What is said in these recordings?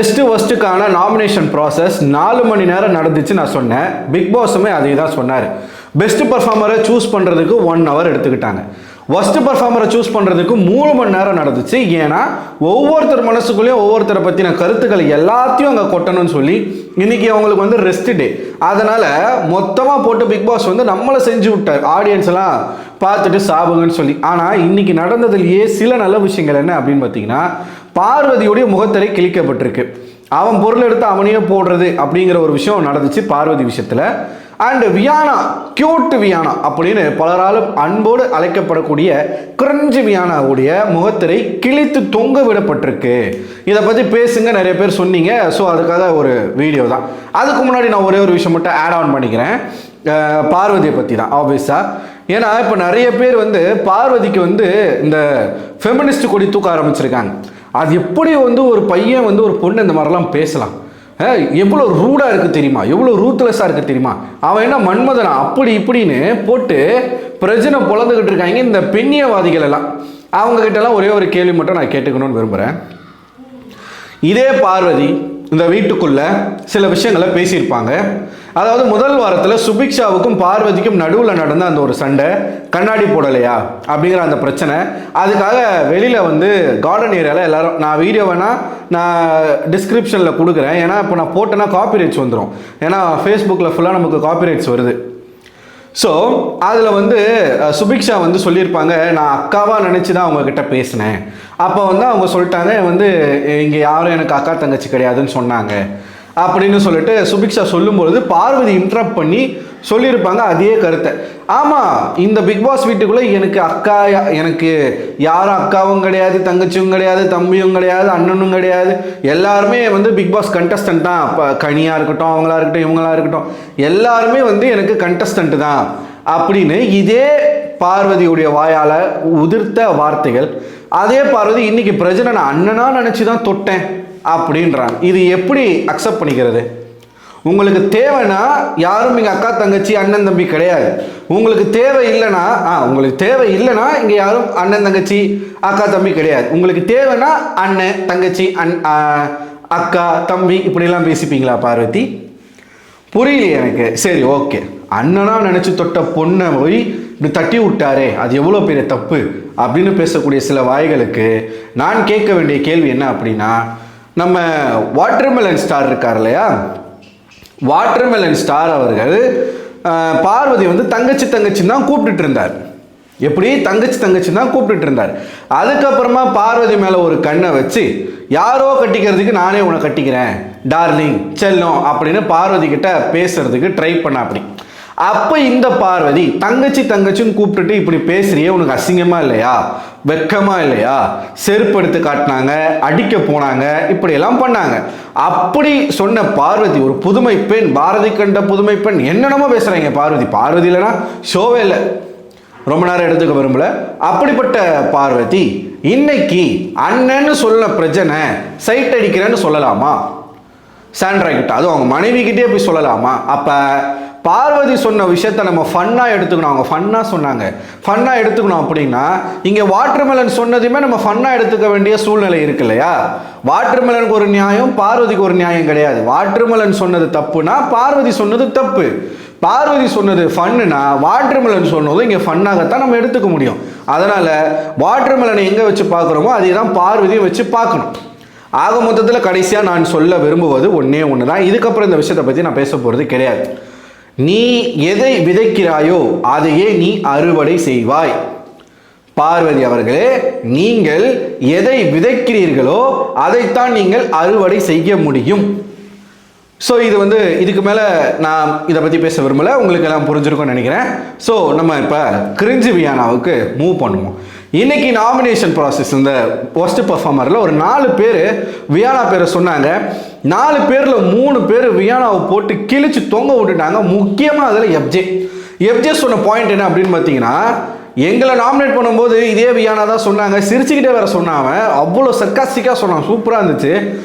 Best ஒஸ்ட்டுக்கான nomination process 4 மணி நேரம் நடந்துச்சு நான் சொன்னேன். பிக் பாஸுமே அதே தான் சொன்னார். பெஸ்ட் பர்ஃபார்மரை சூஸ் பண்ணுறதுக்கு 1 hour எடுத்துக்கிட்டாங்க. ஒஸ்ட் பர்ஃபார்மரை சூஸ் பண்ணுறதுக்கு 3 மணி நேரம் நடந்துச்சு. ஏன்னா ஒவ்வொருத்தர் மனசுக்குள்ளேயும் ஒவ்வொருத்தரை பற்றின கருத்துக்கள் எல்லாத்தையும் அங்கே கொட்டணும்னு சொல்லி இன்னைக்கு அவங்களுக்கு வந்து ரெஸ்ட் டே. அதனால் மொத்தமாக போட்டு பிக் பாஸ் வந்து நம்மளை செஞ்சு விட்டார், ஆடியன்ஸ் எல்லாம் பார்த்துட்டு சாவுங்கன்னு சொல்லி. ஆனால் இன்னைக்கு நடந்ததுலேயே சில நல்ல விஷயங்கள் என்ன அப்படின்னு பார்த்தீங்கன்னா, பார்வதியுடைய முகத்திரை கிழிக்கப்பட்டிருக்கு. அவன் பொருள் எடுத்து அவனையே போடுறது அப்படிங்கிற ஒரு விஷயம் நடந்துச்சு பார்வதி விஷயத்தில். அண்ட் வியானா, கியூட் வியானா அப்படின்னு பலராலும் அன்போடு அழைக்கப்படக்கூடிய கிரஞ்சு வியானாவுடைய முகத்திரை கிழித்து தொங்க விடப்பட்டிருக்கு. இதை பற்றி பேசுங்க, நிறைய பேர் சொன்னீங்க. ஸோ அதுக்காக ஒரு வீடியோ தான். அதுக்கு முன்னாடி நான் ஒரே ஒரு விஷயம் மட்டும் ஆட் ஆன் பண்ணிக்கிறேன். பார்வதியை பற்றி தான் ஆப்வியஸாக. ஏன்னா இப்போ நிறைய பேர் வந்து பார்வதிக்கு வந்து இந்த ஃபெமினிஸ்ட் கொடி தூக்க ஆரம்பிச்சிருக்காங்க. அது எப்படி வந்து ஒரு பையன் வந்து ஒரு பொண்ணு இந்த மாதிரிலாம் பேசலாம், எவ்வளோ ரூடாக இருக்குது தெரியுமா, எவ்வளோ ரூத்லெஸ்ஸாக இருக்குது தெரியுமா, அவன் என்ன மன்மதனா அப்படி இப்படின்னு போட்டு பிரச்சனை பொழந்துக்கிட்டு இருக்காங்க இந்த பெண்ணியவாதிகள் எல்லாம். அவங்கக்கிட்டலாம் ஒரே ஒரு கேள்வி மட்டும் நான் கேட்டுக்கணும்னு விரும்புகிறேன். இதே பார்வதி இந்த வீட்டுக்குள்ள சில விஷயங்களை பேசியிருப்பாங்க. அதாவது முதல் வாரத்தில் சுபிக்ஷாவுக்கும் பார்வதிக்கும் நடுவில் நடந்த அந்த ஒரு சண்டை, கண்ணாடி போடலையா அப்படிங்கிற அந்த பிரச்சனை. அதுக்காக வெளியில் வந்து கார்டன் ஏரியாவில் எல்லாரும், நான் வீடியோ வேணால் நான் டிஸ்கிரிப்ஷனில் கொடுக்குறேன். ஏன்னா இப்போ நான் போட்டேன்னா காப்பிரைட்ஸ் வந்துடும். ஏன்னா ஃபேஸ்புக்கில் ஃபுல்லாக நமக்கு காப்பிரைட்ஸ் வருது. ஸோ அதில் வந்து சுபிக்ஷா வந்து சொல்லியிருப்பாங்க, நான் அக்காவாக நினச்சி தான் அவங்கக்கிட்ட பேசினேன். அப்போ வந்து அவங்க சொல்லிட்டாங்க, வந்து இங்கே யாரும் எனக்கு அக்கா தங்கச்சி கிடையாதுன்னு சொன்னாங்க அப்படின்னு சொல்லிட்டு சுபிக்ஷா சொல்லும்பொழுது பார்வதி இன்டரப்ட் பண்ணி சொல்லியிருப்பாங்க அதே கருத்தை. ஆமாம், இந்த பிக் பாஸ் வீட்டுக்குள்ளே எனக்கு யாரும் அக்காவும் கிடையாது, தங்கச்சியும் கிடையாது, தம்பியும் கிடையாது, அண்ணனும் கிடையாது. எல்லாருமே வந்து பிக் பாஸ் கண்டஸ்டன்ட் தான். இப்போ கனியாக இருக்கட்டும், அவங்களா இருக்கட்டும், இவங்களா இருக்கட்டும், எல்லாருமே வந்து எனக்கு கண்டஸ்டன்ட் தான் அப்படின்னு இதே பார்வதியுடைய வாயால் உதிர்த்த வார்த்தைகள். அதே பார்வதி இன்னைக்கு பிரஜனை நான் அண்ணனா நினச்சி தான் தொட்டேன் அப்படின்றாங்க. இது எப்படி அக்செப்ட் பண்ணிக்கிறது? உங்களுக்கு தேவைன்னா யாரும் இங்கே அக்கா தங்கச்சி அண்ணன் தம்பி கிடையாது. உங்களுக்கு தேவை இல்லைன்னா இங்கே யாரும் அண்ணன் தங்கச்சி அக்கா தம்பி கிடையாது. உங்களுக்கு தேவைன்னா அண்ணன் தங்கச்சி அக்கா தம்பி இப்படிலாம் பேசிப்பீங்களா பார்வதி? புரியலையே எனக்கு. சரி, ஓகே, அண்ணனா நினச்சி தொட்ட பொண்ணை போய் இப்படி தட்டி விட்டாரே, அது எவ்வளோ பெரிய தப்பு அப்படின்னு பேசக்கூடிய சில வாய்களுக்கு நான் கேட்க வேண்டிய கேள்வி என்ன அப்படின்னா, நம்ம வாட்டர்மெலன் ஸ்டார் இருக்கார் இல்லையா, வாட்டர்மெலன் ஸ்டார் அவர்கள் பார்வதி வந்து தங்கச்சின்னு தான் கூப்பிட்டுட்டு இருந்தார். எப்படி தங்கச்சி தான் கூப்பிட்டுட்டு இருந்தார். அதுக்கப்புறமா பார்வதி மேலே ஒரு கண்ணை வச்சு யாரோ கட்டிக்கிறதுக்கு நானே உன்னை கட்டிக்கிறேன் டார்லிங் செல்லம் அப்படின்னு பார்வதி கிட்ட பேசுறதுக்கு ட்ரை பண்ண. அப்போ இந்த பார்வதி தங்கச்சின்னு கூப்பிட்டுட்டு இப்படி பேசுறியே, உனக்கு அசிங்கமா இல்லையா, வெக்கமா இல்லையா, செருப்பு எடுத்து காட்டினாங்க, அடிக்க போனாங்க, இப்படியெல்லாம் பண்ணாங்க. அப்படி சொன்ன பார்வதி ஒரு புதுமை பெண், பாரதி கண்ட புதுமை பெண், என்னென்னமோ பேசுறாங்க பார்வதி இல்லைன்னா ஷோவே இல்லை. ரொம்ப நேரம் எடுத்துக்க விரும்பல. அப்படிப்பட்ட பார்வதி இன்னைக்கு அண்ணன்னு சொல்ல பிரச்சனை சைட் அடிக்கிறேன்னு சொல்லலாமா? சாண்ட்ரா கிட்ட, அதுவும் அவங்க மனைவி கிட்டே போய் சொல்லலாமா? அப்போ பார்வதி சொன்ன விஷயத்த நம்ம ஃபன்னாக எடுத்துக்கணும். அவங்க ஃபன்னாக எடுத்துக்கணும் அப்படின்னா இங்கே வாட்டர்மெலன் சொன்னதையுமே நம்ம ஃபன்னாக எடுத்துக்க வேண்டிய சூழ்நிலை இருக்கு இல்லையா? வாட்டர்மெலனுக்கு ஒரு நியாயம், பார்வதிக்கு ஒரு நியாயம் கிடையாது. வாட்டர்மெலன் சொன்னது தப்புனா பார்வதி சொன்னது தப்பு. பார்வதி சொன்னது ஃபன்னுனா வாட்டர்மெலன் சொன்னதும் இங்கே ஃபன்னாகத்தான் நம்ம எடுத்துக்க முடியும். அதனால் வாட்டர்மெலனை எங்கே வச்சு பார்க்குறோமோ அதே தான் பார்வதியை வச்சு பார்க்கணும். ஆக மொத்தத்தில் கடைசியாக நான் சொல்ல விரும்புவது ஒன்றே ஒன்று தான். இதுக்கப்புறம் இந்த விஷயத்தை பற்றி நான் பேச போகிறது கிடையாது. நீ எதை விதைக்கிறாயோ அதையே நீ அறுவடை செய்வாய். பார்வதி அவர்களே, நீங்கள் எதை விதைக்கிறீர்களோ அதைத்தான் நீங்கள் அறுவடை செய்ய முடியும். ஸோ இது வந்து இதுக்கு மேலே நான் இதை பற்றி பேச விரும்பலை, உங்களுக்கு எல்லாம் புரிஞ்சிருக்கும்னு நினைக்கிறேன். ஸோ நம்ம இப்போ கிரிஞ்சு வியானாவுக்கு மூவ் பண்ணுவோம். இன்னைக்கு நாமினேஷன் ப்ராசஸ், இந்த ஒஸ்ட் பர்ஃபார்மரில் ஒரு 4 பேர் வியானா பேரை சொன்னாங்க. 4 பேரில் 3 பேர் வியானாவை போட்டு கிழிச்சு தொங்க விட்டுட்டாங்க. முக்கியமாக அதில் எஃப்ஜே சொன்ன பாயிண்ட் என்ன அப்படின்னு பார்த்தீங்கன்னா, எங்களை நாமினேட் பண்ணும்போது இதே வியானா தான் சொன்னாங்க, சிரிச்சுக்கிட்டே வேற சொன்னாங்க, அவ்வளோ சர்க்காஸ்டிக்காக சொன்னாங்க, சூப்பராக இருந்துச்சு.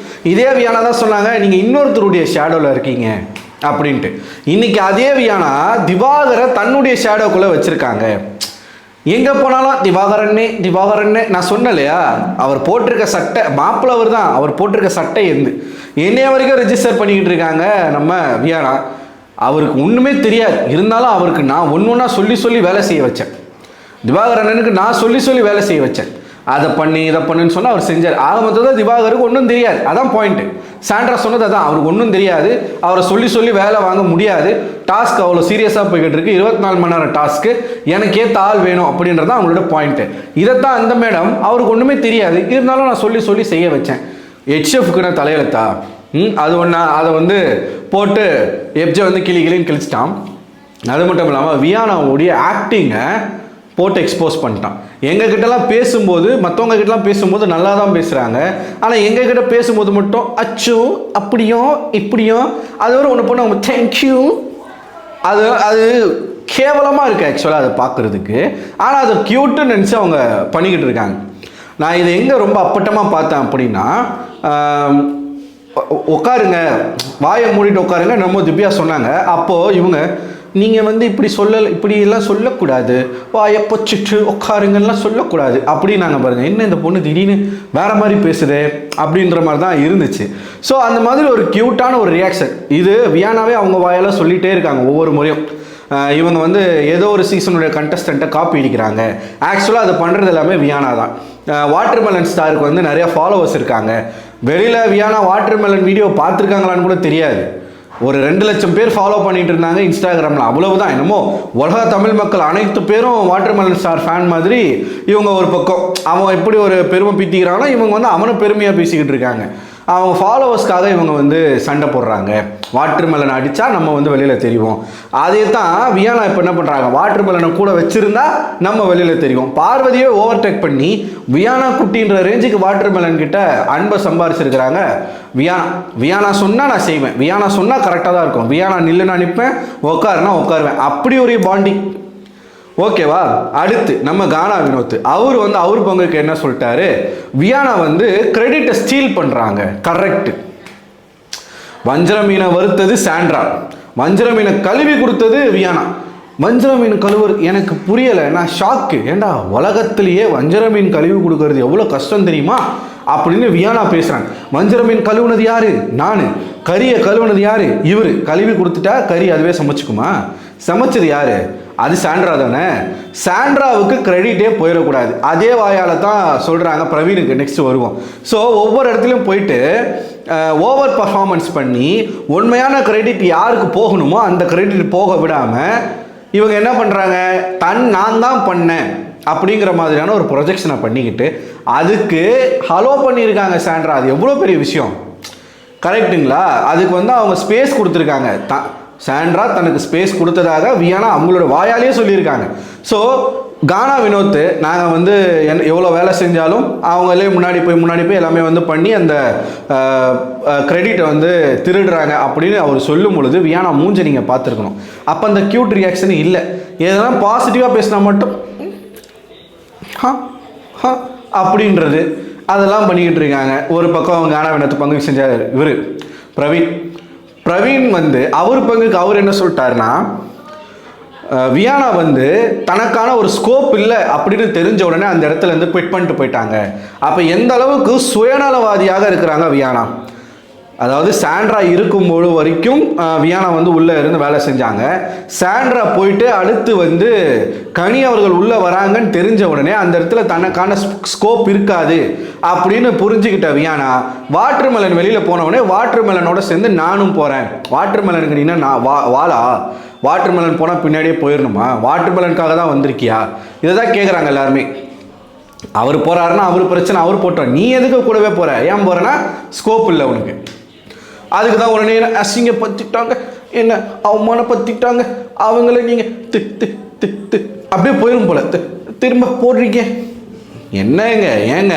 இதே வியானா தான் சொன்னாங்க, நீங்கள் இன்னொருத்தருடைய ஷேடோவில் இருக்கீங்க அப்படின்ட்டு. இன்னைக்கு அதே வியானா திவாகரை தன்னுடைய ஷேடோக்குள்ளே வச்சுருக்காங்க. எங்கே போனாலும் திவாகரன்னே நான் சொன்னேன் இல்லையா, அவர் போட்டிருக்க சட்டை மாப்பிள்ளை அவர் தான், அவர் போட்டிருக்க சட்டை என்னைய வரைக்கும் ரெஜிஸ்டர் பண்ணிக்கிட்டு இருக்காங்க நம்ம வியானா. அவருக்கு ஒன்றுமே தெரியாது, இருந்தாலும் அவருக்கு நான் ஒன்றா சொல்லி வேலை செய்ய வச்சேன். திவாகர் அண்ணனுக்கு நான் சொல்லி வேலை செய்ய வச்சேன். அதை பண்ணி இதை பண்ணுன்னு சொன்னால் அவர் செஞ்சார். ஆக மொத்தத்தில் திவாகருக்கு ஒன்றும் தெரியாது, அதான் பாயிண்ட்டு. சாண்ட்ரா சொன்னது அதான், அவருக்கு ஒன்றும் தெரியாது, அவரை சொல்லி வேலை வாங்க முடியாது, டாஸ்க் அவ்வளோ சீரியஸாக போய்கிட்டு இருக்கு, 24 மணி நேரம் டாஸ்க்கு, எனக்கு ஏற்ற ஆள் வேணும் அப்படின்றது தான் அவங்களோட பாயிண்ட்டு. இதைத்தான் அந்த மேடம் அவருக்கு ஒன்றுமே தெரியாது, இருந்தாலும் நான் சொல்லி செய்ய வச்சேன். ஹெச்எஃப்க்கு நான் தலையெழுத்தா அது ஒன்றா அதை வந்து போட்டு எப்ஜை வந்து கிளின்னு கிழிச்சிட்டான். அது மட்டும் இல்லாமல் வியானாவுடைய ஆக்டிங்கை போட்டு எக்ஸ்போஸ் பண்ணிட்டான். எங்ககிட்டலாம் பேசும்போது, மற்றவங்க கிட்டலாம் பேசும்போது நல்லா தான் பேசுகிறாங்க, ஆனால் எங்ககிட்ட பேசும்போது மட்டும் அச்சோ அப்படியும் இப்படியும் அது ஒரு ஒன்று பண்ண அவங்க தேங்க்யூ, அது கேவலமாக இருக்குது ஆக்சுவலாக அதை பார்க்குறதுக்கு. ஆனால் அதை க்யூட்டுன்னு நினச்சி அவங்க பண்ணிக்கிட்டு இருக்காங்க. நான் இதை எங்கே ரொம்ப அப்பட்டமாக பார்த்தேன் அப்படின்னா, உட்காருங்க, வாயை மூடிட்டு உட்காருங்க நம்ம திவ்யா சொன்னாங்க. அப்போது இவங்க நீங்கள் வந்து இப்படியெல்லாம் சொல்லக்கூடாது, வாயை பொச்சிட்டு உட்காருங்கலாம் சொல்லக்கூடாது அப்படின்னு நாங்கள் பாருங்கள். என்ன இந்த பொண்ணு திடீர்னு வேறு மாதிரி பேசுது அப்படின்ற மாதிரி தான் இருந்துச்சு. ஸோ அந்த மாதிரி ஒரு க்யூட்டான ஒரு ரியாக்ஷன் இது வியானாவே அவங்க வாயால் சொல்லிகிட்டே இருக்காங்க ஒவ்வொரு முறையும். இவங்க வந்து ஏதோ ஒரு சீசனுடைய கண்டஸ்டண்ட்டை காப்பி அடிக்கிறாங்க. ஆக்சுவலாக அதை பண்ணுறது எல்லாமே வியானா தான். வாட்டர்மெலன் ஸ்டாருக்கு வந்து நிறையா ஃபாலோவர்ஸ் இருக்காங்க. வெளியில் வியானா வாட்டர்மெலன் வீடியோ பார்த்துருக்காங்களான்னு கூட தெரியாது. ஒரு 2 லட்சம் பேர் ஃபாலோ பண்ணிட்டு இருந்தாங்க இன்ஸ்டாகிராமில், அவ்வளவுதான். என்னமோ உலக தமிழ் மக்கள் அனைத்து பேரும் வாட்டர்மெலன் ஸ்டார் ஃபேன் மாதிரி இவங்க ஒரு பக்கம். அவன் எப்படி ஒரு பெருமை பீத்திக்கிறானோ இவங்க வந்து அவனை பெருமையாக பேசிக்கிட்டு இருக்காங்க. அவங்க ஃபாலோவர்ஸ்க்காக இவங்க வந்து சண்டை போடுறாங்க. வாட்டர்மெலன் அடித்தா நம்ம வந்து வெளியில் தெரியும். அதே தான் வியானா இப்போ என்ன பண்ணுறாங்க, வாட்டர்மெலனை கூட வச்சுருந்தா நம்ம வெளியில் தெரியும். பார்வதியை ஓவர்டேக் பண்ணி வியானா குட்டின்ற ரேஞ்சுக்கு வாட்டர்மெலன் கிட்ட அன்பை சம்பாரிச்சிருக்கிறாங்க வியானா சொன்னால் நான் செய்வேன், வியானா சொன்னால் கரெக்டாக தான் இருக்கும், வியானா நில்லுன்னு நிற்பேன், உட்காருனா உட்காருவேன், அப்படி ஒரு பாண்டிங். ஓகேவா? அடுத்து நம்ம கானா வினோத், அவர் வந்து அவர் பங்குக்கு என்ன சொல்லிட்டாரு, வியானா வந்து கிரெடிட்டை ஸ்டீல் பண்ணுறாங்க. கரெக்டு. வஞ்சர மீனை வறுத்தது சாண்ட்ரா, வஞ்சர மீனை கழுவி கொடுத்தது வியானா. வஞ்சர மீன் கழுவுறது எனக்கு புரியலை, நான் ஷாக்கு. ஏண்டா உலகத்திலேயே வஞ்சர மீன் கழுவி கொடுக்கறது எவ்வளோ கஷ்டம் தெரியுமா அப்படின்னு வியானா பேசுகிறாங்க. வஞ்சர மீன் கழுவுனது யாரு? நான். கறியை கழுவுனது யாரு? இவர். கழுவி கொடுத்துட்டா கறி அதுவே சமைச்சுக்குமா? சமைச்சது யாரு? அது சாண்ட்ரா தானே. சாண்ட்ராவுக்கு கிரெடிட்டே போயிடக்கூடாது. அதே வாயால் தான் சொல்கிறாங்க பிரவீனுக்கு. நெக்ஸ்ட் வருவோம். ஸோ ஒவ்வொரு இடத்துலையும் போயிட்டு ஓவர் பர்ஃபார்மன்ஸ் பண்ணி உண்மையான கிரெடிட் யாருக்கு போகணுமோ அந்த கிரெடிட் போக விடாமல் இவங்க என்ன பண்ணுறாங்க, நான் தான் பண்ணேன் அப்படிங்கிற மாதிரியான ஒரு ப்ரொஜெக்ஷனை பண்ணிக்கிட்டு அதுக்கு ஹலோ பண்ணியிருக்காங்க சாண்ட்ரா. அது எவ்வளோ பெரிய விஷயம், கரெக்டுங்களா? அதுக்கு வந்து அவங்க ஸ்பேஸ் கொடுத்துருக்காங்க. சாண்ட்ரா தனக்கு ஸ்பேஸ் கொடுத்ததாக வியானா அவங்களோட வாயாலேயே சொல்லியிருக்காங்க. ஸோ கானா வினோத் நாங்கள் வந்து எவ்வளோ வேலை செஞ்சாலும் அவங்களே முன்னாடி போய் எல்லாமே வந்து பண்ணி அந்த கிரெடிட்டை வந்து திருடுறாங்க அப்படின்னு அவர் சொல்லும் பொழுது வியானா மூஞ்ச நீங்கள் பார்த்துருக்கணும். அப்போ அந்த க்யூட் ரியாக்ஷன் இல்லை. எதனா பாசிட்டிவாக பேசினா மட்டும் அப்படின்றது அதெல்லாம் பண்ணிக்கிட்டு இருக்காங்க. ஒரு பக்கம் அவங்க கானா வினோத் பங்குக்கு செஞ்சார் இவர் பிரவீன் வந்து அவர் பங்குக்கு அவர் என்ன சொல்லிட்டாருன்னா, வியானா வந்து தனக்கான ஒரு ஸ்கோப் இல்லை அப்படின்னு தெரிஞ்ச உடனே அந்த இடத்துல இருந்து குவிட் பண்ணிட்டு போயிட்டாங்க. அப்போ எந்த அளவுக்கு சுயநலவாதியாக இருக்கிறாங்க வியானா. அதாவது சாண்ட்ரா இருக்கும்போது வரைக்கும் வியானா வந்து உள்ளே இருந்து வேலை செஞ்சாங்க. சாண்ட்ரா போயிட்டு அடுத்து வந்து கனி அவர்கள் உள்ளே வராங்கன்னு தெரிஞ்ச உடனே அந்த இடத்துல தனக்கான ஸ்கோப் இருக்காது அப்படின்னு புரிஞ்சுக்கிட்ட வியானா வாட்டர்மெலன் வெளியில் போனவுடனே வாட்டர்மெலனோட சேர்ந்து நானும் போகிறேன். வாட்டர்மெலனுக்கு நீனா நான் வாழா, வாட்டர்மெலன் போனால் பின்னாடியே போயிடணுமா, வாட்டர்மெலனுக்காக தான் வந்திருக்கியா, இதை தான் கேட்குறாங்க எல்லாருமே. அவர் போகிறாருன்னா அவர் பிரச்சனை, அவர் போட்டோம், நீ எதுக்கு கூடவே போகிற, ஏன் போகிறேன்னா ஸ்கோப் இல்லை உனக்கு. அதுக்கு தான் உடனே அசிங்கப்படுத்திட்டாங்க, என்ன அவமானப்படுத்திட்டாங்க, அவங்கள நீங்கள் அப்படியே போயிடும் போல திரும்ப போடுறீங்க. என்னங்க ஏங்க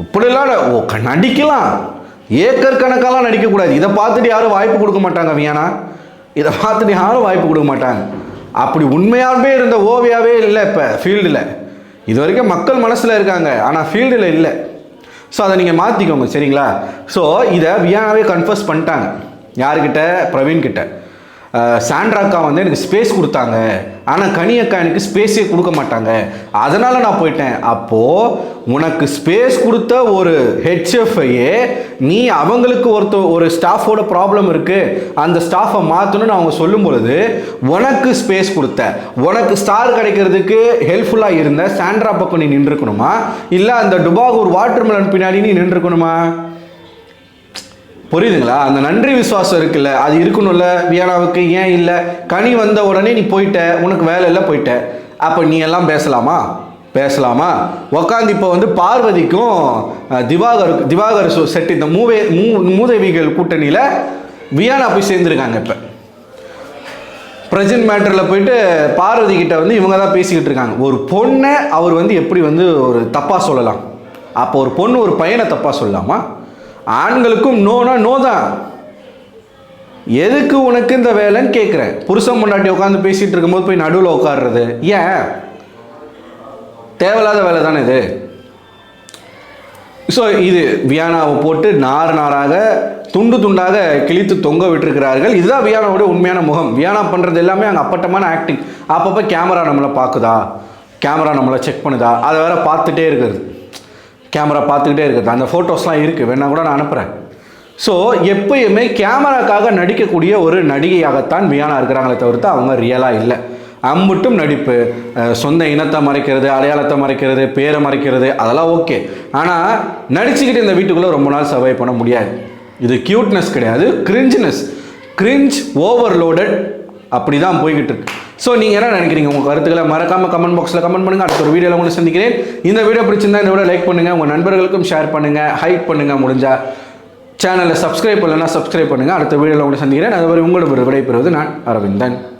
இப்படிலாம் நடிக்கலாம், ஏக்கர் கணக்கெல்லாம் நடிக்கக்கூடாது. இதை பார்த்துட்டு யாரும் வாய்ப்பு கொடுக்க மாட்டாங்க வியானா, இதை பார்த்துட்டு யாரும் வாய்ப்பு கொடுக்க மாட்டாங்க. அப்படி உண்மையாகவே இருந்த ஓவியாவே இல்லை இப்போ ஃபீல்டில். இது வரைக்கும் மக்கள் மனசில் இருக்காங்க, ஆனால் ஃபீல்டில் இல்லை. ஸோ அதை நீங்கள் மாற்றிக்கோங்க, சரிங்களா? ஸோ இதை வியானாவே கன்ஃபர்ஸ் பண்ணிட்டாங்க. யாருக்கிட்ட? பிரவீன் கிட்ட. சாண்ட்ராக்கா வந்து எனக்கு ஸ்பேஸ் கொடுத்தாங்க, ஆனால் கனி அக்கா எனக்கு ஸ்பேஸே கொடுக்க மாட்டாங்க, அதனால் நான் போயிட்டேன். அப்போது உனக்கு ஸ்பேஸ் கொடுத்த ஒரு ஹெச்எஃப்ஐயே நீ அவங்களுக்கு ஒரு ஸ்டாஃபோட ப்ராப்ளம் இருக்குது, அந்த ஸ்டாஃபை மாற்றணும்னு அவங்க சொல்லும் பொழுது உனக்கு ஸ்பேஸ் கொடுத்த, உனக்கு ஸ்டார் கிடைக்கிறதுக்கு ஹெல்ப்ஃபுல்லாக இருந்த சாண்ட்ரா பக்கம் நீ நின்றுக்கணுமா, இல்லை அந்த டுபாகூர் வாட்டர்மெலன் பின்னாடி நீ நின்றுக்கணுமா? புரியுதுங்களா? அந்த நன்றி விசுவாசம் இருக்குல்ல, அது இருக்கணும்ல வியானாவுக்கு. ஏன் இல்லை? கனி வந்த உடனே நீ போயிட்ட, உனக்கு வேலை இல்லை, போயிட்ட. அப்போ நீ எல்லாம் பேசலாமா? உக்காந்து இப்போ வந்து பார்வதிக்கும் திவாகர் செட் இந்த மூதேவிகள் கூட்டணியில் வியானா போய் சேர்ந்துருக்காங்க. இப்போ பிரசன்ட் மேட்டரில் போயிட்டு பார்வதி கிட்ட வந்து இவங்க தான் பேசிக்கிட்டு இருக்காங்க. ஒரு பொண்ணை அவர் வந்து எப்படி வந்து ஒரு தப்பாக சொல்லலாம்? அப்போ ஒரு பொண்ணு ஒரு பையனை தப்பாக சொல்லலாமா? ஆண்களுக்கும் நோனா நோ தான். எதுக்கு உனக்கு இந்த வேலைன்னு கேட்குறேன். புருஷன் முன்னாடி உட்காந்து பேசிகிட்டு இருக்கும்போது போய் நடுவில் உட்காடுறது ஏன்? தேவையில்லாத வேலை தானே இது. ஸோ இது வியானாவை போட்டு நாராக துண்டு துண்டாக கிழித்து தொங்க விட்டுருக்கிறார்கள். இதுதான் வியானாவோட உண்மையான முகம். வியானா பண்ணுறது எல்லாமே அங்கே அப்பட்டமான ஆக்டிங். அப்பப்போ கேமரா நம்மளை பார்க்குதா, கேமரா நம்மளை செக் பண்ணுதா, அதை வேற பார்த்துட்டே இருக்கிறது. கேமரா பார்த்துக்கிட்டே இருக்குது. அந்த ஃபோட்டோஸ்லாம் இருக்குது, வேணா கூட நான் அனுப்புகிறேன். ஸோ எப்பயுமே கேமராக்காக நடிக்கக்கூடிய ஒரு நடிகையாகத்தான் வியானா இருக்கிறாங்களே தவிர்த்து அவங்க ரியலாக இல்லை. அம்புட்டும் நடிப்பு, சொந்த இனத்தை மறைக்கிறது, அடையாளத்தை மறைக்கிறது, பேரை மறைக்கிறது, அதெல்லாம் ஓகே. ஆனால் நடிச்சுக்கிட்டு இந்த வீட்டுக்குள்ளே ரொம்ப நாள் சர்வை பண்ண முடியாது. இது க்யூட்னஸ் கிடையாது, கிரிஞ்ச் ஓவர்லோடட் அப்படி தான் போய்கிட்டு இருக்கு. ஸோ நீங்கள் என்ன நினைக்கிறீங்க? உங்கள் கருத்துக்களை மறக்காமல் கமெண்ட் பாக்ஸில் கமெண்ட் பண்ணுங்கள். அடுத்த ஒரு வீடியோவில் உங்களை சந்திக்கிறேன். இந்த வீடியோ பிடிச்சிருந்தா இந்த வீடியோ லைக் பண்ணுங்கள், உங்கள் நண்பர்களுக்கும் ஷேர் பண்ணுங்கள், ஹைப் பண்ணுங்கள், முடிஞ்சால் சேனலை சப்ஸ்கிரைப் பண்ணலைன்னா சப்ஸ்கிரைப் பண்ணுங்கள். அடுத்த வீடியோவில் உங்களை சந்திக்கிறேன். அதுவரை உங்களோட விடைபெறுவது நான் அரவிந்தன்.